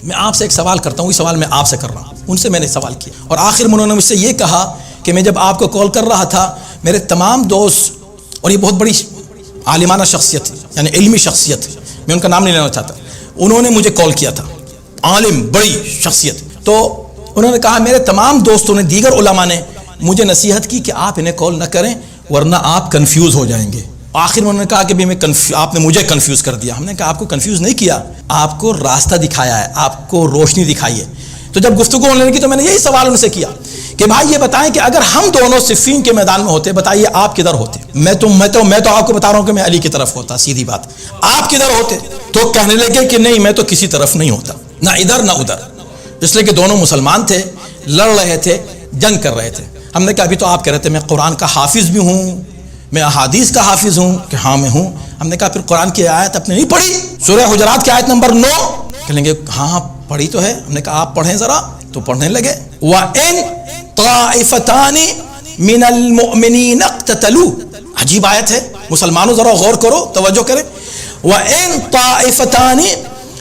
میں آپ سے ایک سوال کرتا ہوں, وہی سوال میں آپ سے کر رہا ہوں. ان سے میں نے سوال کیا اور آخر میں انہوں نے مجھ سے یہ کہا کہ میں جب آپ کو کال کر رہا تھا میرے تمام دوست, اور یہ بہت بڑی عالمانہ شخصیت یعنی علمی شخصیت, میں ان کا نام نہیں لینا چاہتا, انہوں نے مجھے کال کیا تھا, عالم بڑی شخصیت. تو انہوں نے کہا میرے تمام دوستوں نے, دیگر علماء نے مجھے نصیحت کی کہ آپ انہیں کال نہ کریں ورنہ آپ کنفیوز ہو جائیں گے. آخر میں انہوں نے کہا کہ بھی آپ نے مجھے کنفیوز کر دیا. ہم نے کہا آپ کو کنفیوز نہیں کیا, آپ کو راستہ دکھایا ہے, آپ کو روشنی دکھائی ہے. تو جب گفتگو ہونے لگی تو میں نے یہی سوال ان سے کیا کہ بھائی یہ بتائیں کہ اگر ہم دونوں صفین کے میدان میں ہوتے, بتائیے آپ کدھر ہوتے؟ میں تو آپ کو بتا رہا ہوں کہ میں علی کی طرف ہوتا, سیدھی بات. آپ کدھر ہوتے؟ تو کہنے لگے کہ نہیں میں تو کسی طرف نہیں ہوتا, نہ ادھر نہ ادھر, اس لیے کہ دونوں مسلمان تھے, لڑ رہے تھے, جنگ کر رہے تھے. ہم نے کہا ابھی تو آپ کہہ رہے تھے میں قرآن کا حافظ بھی ہوں, میں احادیث کا حافظ ہوں, کہ ہاں میں ہوں. ہم نے کہا پھر قرآن کی آیت آپ نے نہیں پڑھی, سورہ حجرات کی آیت نمبر 9؟ کہیں گے ہاں پڑھی تو ہے. ہم نے کہا آپ پڑھیں ذرا, تو پڑھنے لگے. وَإِن طَائِفَتَانِ مِنَ الْمُؤْمِنِينَ اقْتَتَلُوا, عجیب آیت ہے, مسلمانوں ذرا غور کرو, توجہ کریں. وَإِن طَائِفَتَانِ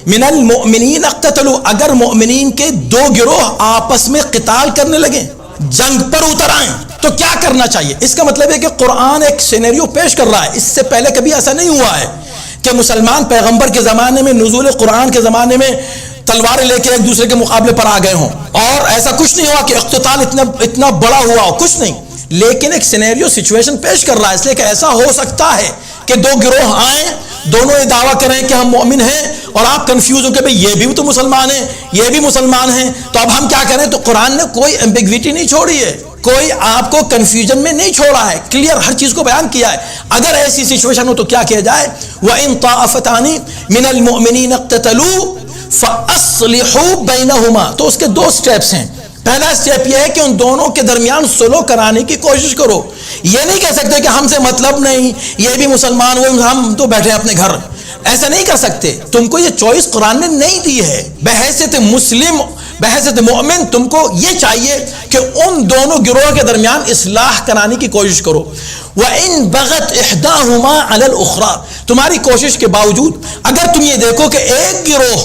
مِنَ الْمُؤْمِنِينَ اقْتَتَلُوا, اگر مؤمنین کے دو گروہ آپس میں قتال کرنے لگے, جنگ پر اتر آئیں, تو کیا کرنا چاہیے؟ اس کا مطلب ہے کہ قرآن ایک سینیریو پیش کر رہا ہے. اس سے پہلے کبھی ایسا نہیں ہوا ہے کہ مسلمان پیغمبر کے زمانے میں, نزول قرآن کے زمانے میں تلواریں لے کے ایک دوسرے کے مقابلے پر آ گئے ہوں, اور ایسا کچھ نہیں ہوا کہ اقتتال اتنا بڑا ہوا ہو, کچھ نہیں. لیکن ایک سینیریو سچویشن پیش کر رہا ہے, اس لیے کہ ایسا ہو سکتا ہے کہ دو گروہ آئیں, دونوں یہ دعویٰ کریں کہ ہم مومن ہیں, اور آپ کنفیوز ہو کہ بھئی یہ بھی تو مسلمان ہیں, یہ بھی مسلمان ہیں, تو اب ہم کیا کریں؟ تو قرآن نے کوئی ایمبیگویٹی نہیں چھوڑی ہے, کوئی آپ کو کنفیوژن میں نہیں چھوڑا ہے, کلیئر ہر چیز کو بیان کیا ہے. اگر ایسی سچویشن ہو تو کیا کیا جائے؟ وَإِن طَائِفَتَانِ مِنَ الْمُؤْمِنِينَ اقْتَتَلُوا فَأَصْلِحُوا بَيْنَهُمَا. تو اس کے دو سٹیپس ہیں. پہلا سٹیپ یہ ہے کہ ان دونوں کے درمیان صلح کرانے کی کوشش کرو. یہ نہیں کہہ سکتے کہ ہم سے مطلب نہیں, یہ بھی مسلمان ہوئے, ہم تو بیٹھے اپنے گھر, ایسا نہیں کر سکتے. تم کو یہ چوائس قرآن نے نہیں دی ہے. بحیثیت مسلم, بحیثیت مومن, تم کو یہ چاہیے کہ ان دونوں گروہ کے درمیان اصلاح کرانے کی کوشش کرو. وَإِن بَغَتْ إِحْدَاهُمَا عَلَى الْأُخْرَى, تمہاری کوشش کے باوجود اگر تم یہ دیکھو کہ ایک گروہ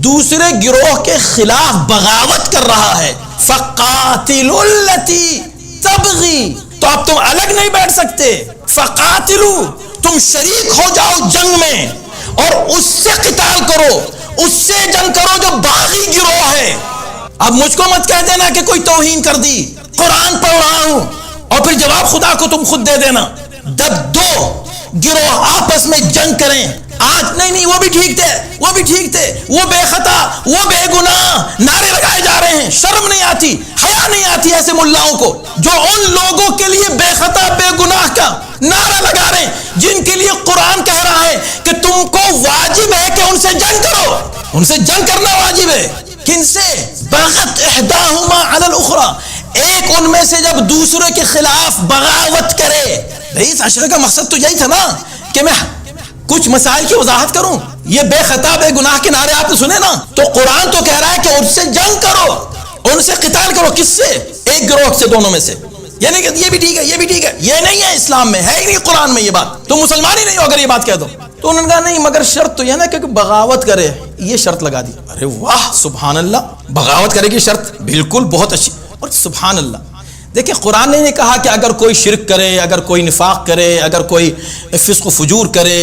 دوسرے گروہ کے خلاف بغاوت کر رہا ہے, فَقَاتِلُوا الَّتِي تَبْغِي, تو اب تم الگ نہیں بیٹھ سکتے. فَقَاتِلُوا, تم شریک ہو جاؤ جنگ میں, اور اس سے قتال کرو, اس سے جنگ کرو جو باغی گروہ ہے. اب مجھ کو مت کہہ دینا کہ کوئی توہین کر دی, قرآن پڑھ رہا ہوں, اور پھر جواب خدا کو تم خود دے دینا. جب دو گروہ آپس میں جنگ کریں, آج نہیں وہ بھی ٹھیک تھے, وہ بھی ٹھیک تھے, وہ بے خطا, وہ بے گناہ, نعرے لگائے جا رہے ہیں, شرم نہیں آتی, حیا نہیں آتی ایسے ملاؤں کو جو ان لوگوں کے لیے بے خطا بے گناہ کا نعرہ لگا رہے ہیں, جن کے لیے قرآن کہہ رہا ہے کہ تم کو واجب ہے کہ ان سے جنگ کرو. ان سے جنگ کرنا واجب ہے. کن سے؟ بغت احداہما علی الاخری, ایک ان میں سے جب دوسرے کے خلاف بغاوت کرے. بھئی اس عشرے کا مقصد تو یہی تھا نا کہ میں کچھ مسائل کی وضاحت کروں. یہ بے خطا بے گناہ کے نعرے آپ نے سنے نا, تو قرآن تو کہہ رہا ہے کہ ان سے جنگ کرو, ان سے قتال کرو. کس سے؟ ایک گروہ سے, دونوں میں سے. یعنی کہ یہ بھی ٹھیک ہے, یہ بھی ٹھیک ہے, یہ نہیں ہے اسلام میں, ہے ہی نہیں قرآن میں یہ بات, تو مسلمان ہی نہیں ہو اگر یہ بات کہہ دو. تو انہوں نے کہا نہیں مگر شرط تو یہ نا کہ بغاوت کرے, یہ شرط لگا دی. ارے واہ سبحان اللہ, بغاوت کرے کی شرط, بالکل بہت اچھی. اور سبحان اللہ, دیکھیں قرآن نے کہا کہ اگر کوئی شرک کرے, اگر کوئی نفاق کرے, اگر کوئی فسق و فجور کرے,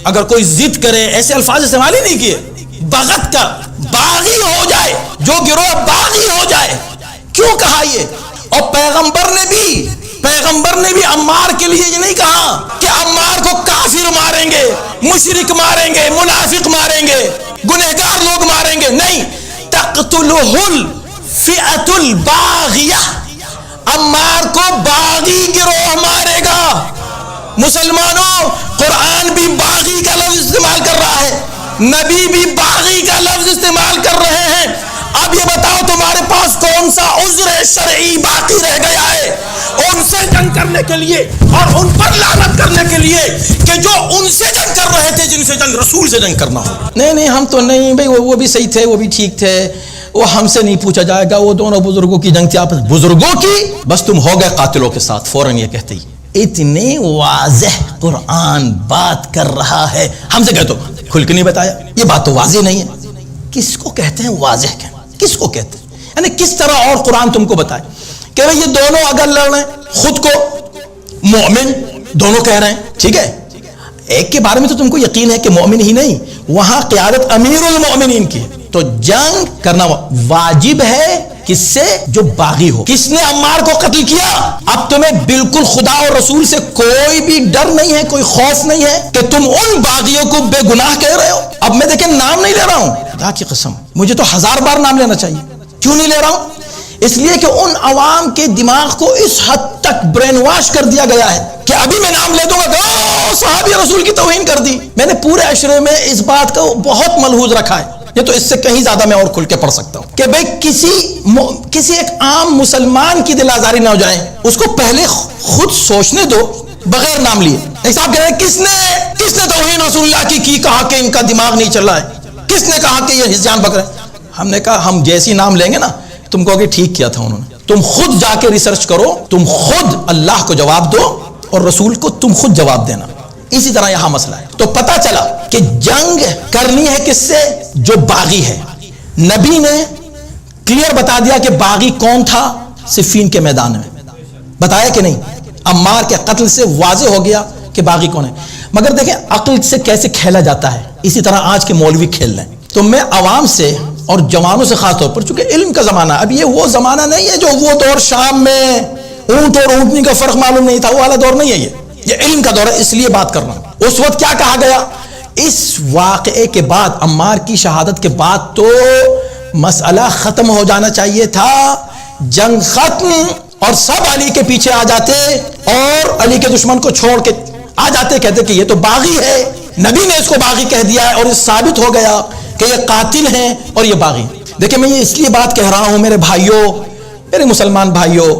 اگر کوئی ضد کرے, ایسے الفاظ استعمال ہی نہیں کیے. بغت کا, باغی ہو جائے, جو گروہ باغی ہو جائے. کیوں کہا یہ؟ اور پیغمبر نے بھی عمار کے لیے یہ نہیں کہا کہ عمار کو کافر ماریں گے, مشرک ماریں گے, منافق ماریں گے, گنہگار لوگ ماریں گے. نہیں, تقتلہ الفئۃ الباغیہ, عمار کو باغی گروہ مارے گا. مسلمانوں, قرآن بھی باغی کا لفظ استعمال کر رہا ہے, نبی بھی باغی کا لفظ استعمال کر رہے ہیں. اب یہ بتاؤ تمہارے پاس کون سا عذر شرعی باقی رہ گیا ہے ان سے جنگ کرنے کے لیے اور ان پر لعنت کرنے کے لیے کہ جو ان سے جنگ کر رہے تھے, جن سے جنگ رسول سے جنگ کرنا ہو. نہیں ہم تو نہیں بھائی, وہ بھی صحیح تھے, وہ بھی ٹھیک تھے, وہ ہم سے نہیں پوچھا جائے گا, وہ دونوں بزرگوں کی جنگ تھی آپس, بزرگوں کی, بس تم ہو گئے قاتلوں کے ساتھ. فوراً یہ کہتے ہی اتنی واضح قرآن بات کر رہا ہے, ہم سے کہہ تو کھل کے نہیں بتایا, یہ بات تو واضح نہیں ہے. کس کو کہتے ہیں واضح کہنا؟ کس کو کہتے ہیں؟ یعنی کس طرح اور قرآن تم کو بتائے کہ یہ دونوں اگر لڑ رہے ہیں، خود کو مومن دونوں کہہ رہے ہیں، ٹھیک ہے، ایک کے بارے میں تو تم کو یقین ہے کہ مومن ہی نہیں، وہاں قیادت امیر المومنین کی ہے، تو جنگ کرنا واجب ہے کس سے؟ جو باغی ہو۔ کس نے عمار کو قتل کیا؟ اب تمہیں بالکل خدا اور رسول سے کوئی بھی ڈر نہیں ہے، کوئی خوف نہیں ہے کہ تم ان باغیوں کو بے گناہ کہہ رہے ہو؟ اب میں دیکھیں نام نہیں لے رہا ہوں، خدا کی قسم مجھے تو 1000 بار نام لینا چاہیے، کیوں نہیں لے رہا ہوں؟ اس لیے کہ ان عوام کے دماغ کو اس حد تک برین واش کر دیا گیا ہے کہ ابھی میں نام لے دوں گا کہ صحابی رسول کی توہین کر دی۔ میں نے پورے عشرے میں اس بات کو بہت ملحوظ رکھا ہے، یہ تو اس سے کہیں زیادہ میں اور کھل کے پڑھ سکتا ہوں کہ بھئی کسی ایک عام مسلمان کی دل آزاری نہ ہو جائے، اس کو پہلے خود سوچنے دو بغیر نام لیے۔ ایک صاحب کہہ رہے ہیں کس نے توہین رسول اللہ کی کہا کہ ان کا دماغ نہیں چل رہا ہے، کس نے کہا کہ یہ ہزیان بک رہے ہیں؟ ہم نے کہا ہم جیسی نام لیں گے نا تم کہو کہ ٹھیک کیا تھا انہوں نے، تم خود جا کے ریسرچ کرو، تم خود اللہ کو جواب دو اور رسول کو تم خود جواب دینا۔ اسی طرح یہاں مسئلہ ہے، تو پتا چلا کہ جنگ کرنی ہے کس سے؟ جو باغی ہے۔ نبی نے کلیئر بتا دیا کہ باغی کون تھا صفین کے میدان میں، بتایا کہ نہیں؟ عمار کے قتل سے واضح ہو گیا کہ باغی کون ہے۔ مگر دیکھیں عقل سے کیسے کھیلا جاتا ہے، اسی طرح آج کے مولوی کھیل رہے ہیں۔ تو میں عوام سے اور جوانوں سے خاص طور پر، چونکہ علم کا زمانہ، اب یہ وہ زمانہ نہیں ہے جو وہ دور شام میں اونٹ اور اونٹنی کا فرق معلوم نہیں تھا، وہ والا دور نہیں ہے، یہ علم کا دور ہے، اس لیے بات کر رہا ہوں۔ اس وقت کیا کہا گیا؟ اس واقعے کے بعد، عمار کی شہادت کے بعد تو مسئلہ ختم ہو جانا چاہیے تھا، جنگ ختم، اور سب علی کے پیچھے آ جاتے اور علی کے دشمن کو چھوڑ کے آ جاتے، کہتے کہ یہ تو باغی ہے، نبی نے اس کو باغی کہہ دیا ہے اور یہ ثابت ہو گیا کہ یہ قاتل ہیں اور یہ باغی۔ دیکھیں میں یہ اس لیے بات کہہ رہا ہوں میرے بھائیوں، میرے مسلمان بھائیوں،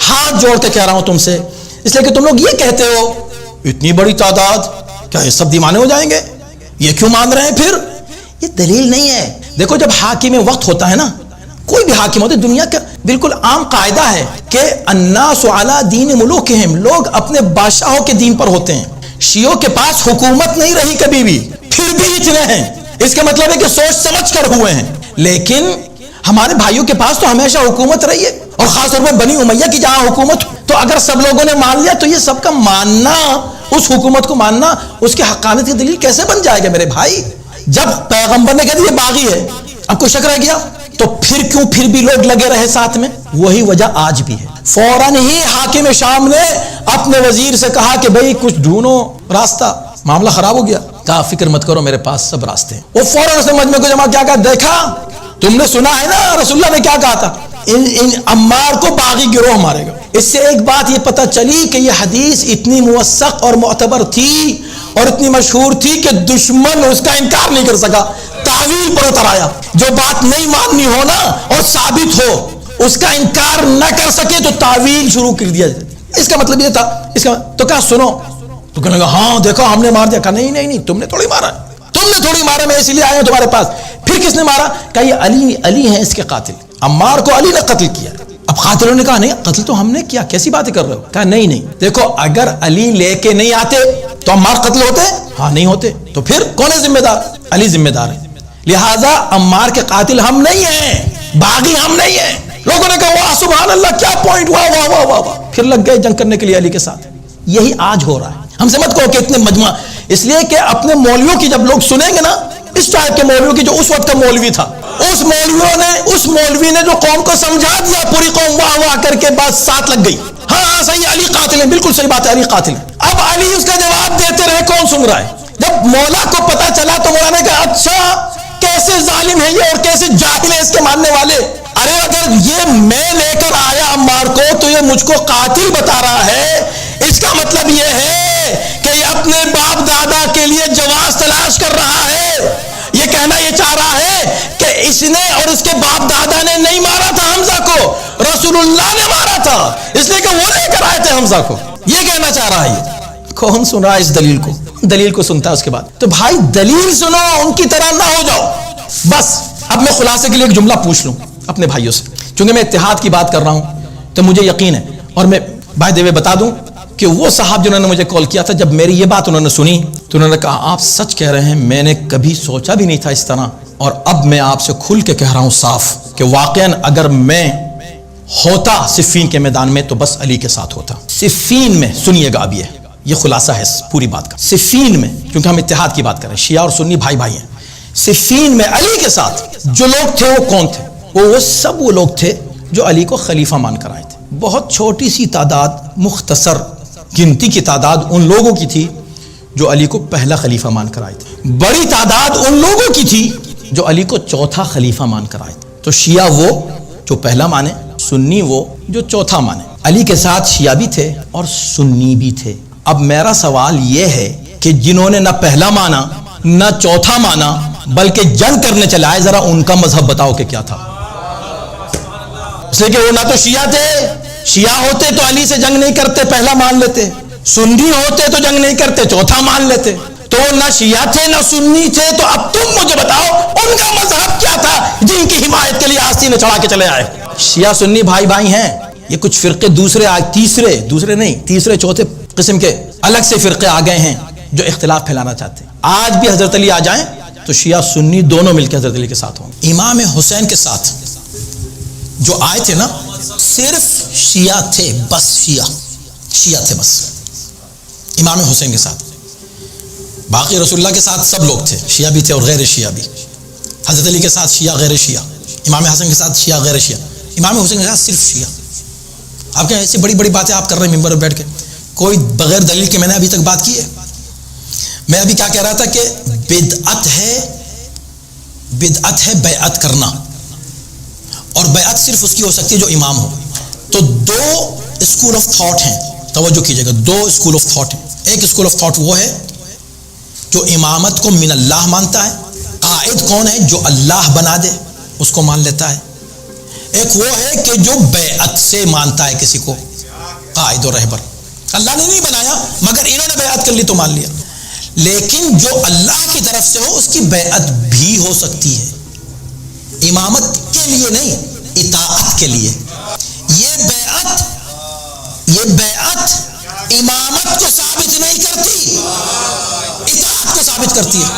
ہاتھ جوڑ کے کہہ رہا ہوں تم سے، اس لیے کہ تم لوگ یہ کہتے ہو اتنی بڑی تعداد، کیا یہ سب دیوانے ہو جائیں گے؟ یہ کیوں مان رہے ہیں؟ پھر یہ دلیل نہیں ہے۔ دیکھو جب حاکم وقت ہوتا ہے نا، کوئی بھی حاکم ہوتا ہے، دنیا کا بالکل عام قاعدہ ہے کہ الناس علی دین ملوکہم، لوگ اپنے بادشاہوں کے دین پر ہوتے ہیں۔ شیعوں کے پاس حکومت نہیں رہی کبھی بھی، پھر بھی اتنے ہیں، اس کا مطلب ہے کہ سوچ سمجھ کر ہوئے ہیں۔ لیکن ہمارے بھائیوں کے پاس تو ہمیشہ حکومت رہی ہے، اور خاص طور پر بنی امیہ کی جہاں حکومت، تو اگر سب لوگوں نے مان لیا تو یہ سب کا ماننا، اس حکومت کو ماننا، اس کی حقانیت کی دلیل کیسے بن جائے گا میرے بھائی؟ جب پیغمبر نے کہا یہ باغی ہے، اب کوئی شک رہ گیا؟ تو پھر بھی لوگ لگے رہے ساتھ میں، وہی وجہ آج بھی ہے۔ فوراً ہی حاکم شام نے اپنے وزیر سے کہا کہ بھئی کچھ ڈھونڈو راستہ، معاملہ خراب ہو گیا، کہا فکر مت کرو میرے پاس سب راستے ہیں۔ وہ فوراً اس نے مجمع کو جمع کیا کہا، دیکھا تم نے سنا ہے نا رسول اللہ نے کیا کہا تھا، ان عمار کو باغی گروہ مارے گا۔ اس سے ایک بات یہ پتہ چلی کہ یہ حدیث اتنی موثق اور معتبر تھی اور اتنی مشہور تھی کہ دشمن اس کا انکار نہیں کر سکا، تعویل پر اتر آیا۔ جو بات نہیں ماننی ہو نا اور ثابت ہو، اس کا انکار نہ کر سکے تو تعویل شروع کر دیا جائے۔ اس کا مطلب یہ تھا، اس کا تو کہا سنو، تو کہنے لگا ہاں دیکھو ہم نے مار دیا، کہا نہیں تم نے تھوڑی مارا، تم نے تھوڑی مارا، میں اسی لیے آیا ہوں تمہارے پاس۔ پھر کس نے مارا؟ کہا یہ علی ہیں اس کے قاتل، عمار کو علی نے قتل کیا۔ اب قاتلوں نے کہا نہیں قتل تو ہم نے کیا، کیسی باتیں کر رہے ہو؟ کہا نہیں دیکھو اگر علی لے کے نہیں آتے تو عمار قتل ہوتے؟ ہاں نہیں ہوتے، تو پھر کون ہے ذمہ دار؟ علی ذمہ دار ہے، لہٰذا عمار کے قاتل ہم نہیں ہیں، باغی ہم نہیں ہیں۔ لوگوں نے کہا واہ سبحان اللہ کیا پوائنٹ، واہ واہ واہ واہ، پھر لگ گئے جنگ کرنے کے لیے علی کے ساتھ۔ یہی آج ہو رہا ہے، ہم سے مت کہو کہ اتنے مجمع، اس لیے کہ اپنے مولویوں کی جب لوگ سنیں گے نا، اس ٹائپ کے مولویوں کی جو اس وقت کا مولوی تھا، اس مولوی نے جو قوم کو سمجھا دیا، پوری قوم واہ واہ کر کے بات ساتھ لگ گئی، ہاں صحیح علی قاتل ہے، بالکل صحیح بات ہے علی قاتل ہے۔ اب علی اس کا جواب دیتے رہے، کون سن رہا ہے؟ جب مولا کو پتا چلا تو مولا نے کہا اچھا کیسے ظالم ہے یہ اور کیسے جاہل ہے اس کے ماننے والے، ارے اگر یہ میں لے کر آیا عمار کو تو یہ مجھ کو قاتل بتا رہا ہے، اس کا مطلب یہ ہے کہ یہ اپنے باپ دادا کے لیے جواز تلاش کر رہا ہے، یہ کہنا یہ چاہ رہا ہے کہ اس نے اور اس کے باپ دادا نے نہیں مارا تھا حمزہ کو، رسول اللہ نے مارا تھا، اس لیے کہ وہ لے کر آئے تھے حمزہ کو، یہ کہنا چاہ رہا ہے۔ یہ کون سن رہا ہے اس دلیل کو؟ دلیل کو سنتا ہے اس کے بعد، تو بھائی دلیل سنو، ان کی طرح نہ ہو جاؤ۔ بس اب میں خلاصے کے لیے ایک جملہ پوچھ لوں اپنے بھائیوں سے، چونکہ میں اتحاد کی بات کر رہا ہوں تو مجھے یقین ہے، اور میں بھائی دیوے بتا دوں کہ وہ صاحب جنہوں نے مجھے کال کیا تھا، جب میری یہ بات انہوں نے سنی تو انہوں نے کہا آپ سچ کہہ رہے ہیں، میں نے کبھی سوچا بھی نہیں تھا اس طرح اور اب میں آپ سے کھل کے کہہ رہا ہوں صاف کہ واقعاً اگر میں ہوتا صفین کے میدان میں تو بس علی کے ساتھ ہوتا. صفین میں سنیے گا، اب یہ خلاصہ ہے اس پوری بات کا. صفین میں، کیونکہ ہم اتحاد کی بات کر رہے ہیں، شیعہ اور سنی بھائی بھائی ہیں، صفین میں علی کے ساتھ جو لوگ تھے وہ کون تھے؟ وہ سب وہ لوگ تھے جو علی کو خلیفہ مان کر آئے تھے. بہت چھوٹی سی تعداد، مختصر گنتی کی تعداد ان لوگوں کی تھی جو علی کو پہلا خلیفہ مان کر آئے تھے. بڑی تعداد ان لوگوں کی تھی جو علی کو چوتھا خلیفہ مان کر آئے تھے. تو شیعہ وہ جو پہلا مانے، سنی وہ جو چوتھا مانے. علی کے ساتھ شیعہ بھی تھے اور سنی بھی تھے. اب میرا سوال یہ ہے کہ جنہوں نے نہ پہلا مانا نہ چوتھا مانا بلکہ جنگ کرنے چلے آئے، ذرا ان کا مذہب بتاؤ کہ کیا تھا. اس لیے کہ وہ نہ تو شیعہ تھے، شیعہ ہوتے تو علی سے جنگ نہیں کرتے، پہلا مان لیتے. سنی ہوتے تو جنگ نہیں کرتے، چوتھا مان لیتے. تو نہ شیعہ تھے نہ سنی تھے. تو اب تم مجھے بتاؤ ان کا مذہب کیا تھا جن کی حمایت کے لیے آستینیں چڑھا کے چلے آئے. شیعہ سنی بھائی بھائی ہیں. یہ کچھ فرقے تیسرے چوتھے قسم کے الگ سے فرقے آ گئے ہیں جو اختلاف پھیلانا چاہتے ہیں. آج بھی حضرت علی آ جائیں تو شیعہ سنی دونوں مل کے حضرت علی کے ساتھ ہوں. امام حسین کے ساتھ جو آئے تھے نا، صرف شیعہ تھے، بس شیعہ تھے بس امام حسین کے ساتھ. باقی رسول اللہ کے ساتھ سب لوگ تھے، شیعہ بھی تھے اور غیر شیعہ بھی. حضرت علی کے ساتھ شیعہ غیر شیعہ، امام حسن کے ساتھ شیعہ غیر شیعہ، امام حسین کے ساتھ صرف شیعہ. آپ کہیں ایسی بڑی بڑی باتیں آپ کر رہے ہیں ممبر پر بیٹھ کے، کوئی بغیر دلیل کے میں نے ابھی تک بات کی ہے؟ میں ابھی کیا کہہ رہا تھا کہ بدعت ہے بیعت کرنا، اور بیعت صرف اس کی ہو سکتی ہے جو امام ہو. تو دو اسکول آف تھاٹ ہیں، توجہ کیجئے گا، دو اسکول آف تھاٹ ہیں. ایک اسکول آف تھاٹ وہ ہے جو امامت کو من اللہ مانتا ہے، قائد کون ہے جو اللہ بنا دے اس کو مان لیتا ہے. ایک وہ ہے کہ جو بیعت سے مانتا ہے کسی کو، قائد و رہبر. اللہ نے نہیں بنایا مگر انہوں نے بیعت کر لی تو مان لیا. لیکن جو اللہ کی طرف سے ہو اس کی بیعت بھی ہو سکتی ہے، امامت کے لیے نہیں، اطاعت کے لیے. یہ بیعت امامت کو ثابت نہیں کرتی، اطاعت کو ثابت کرتی ہے.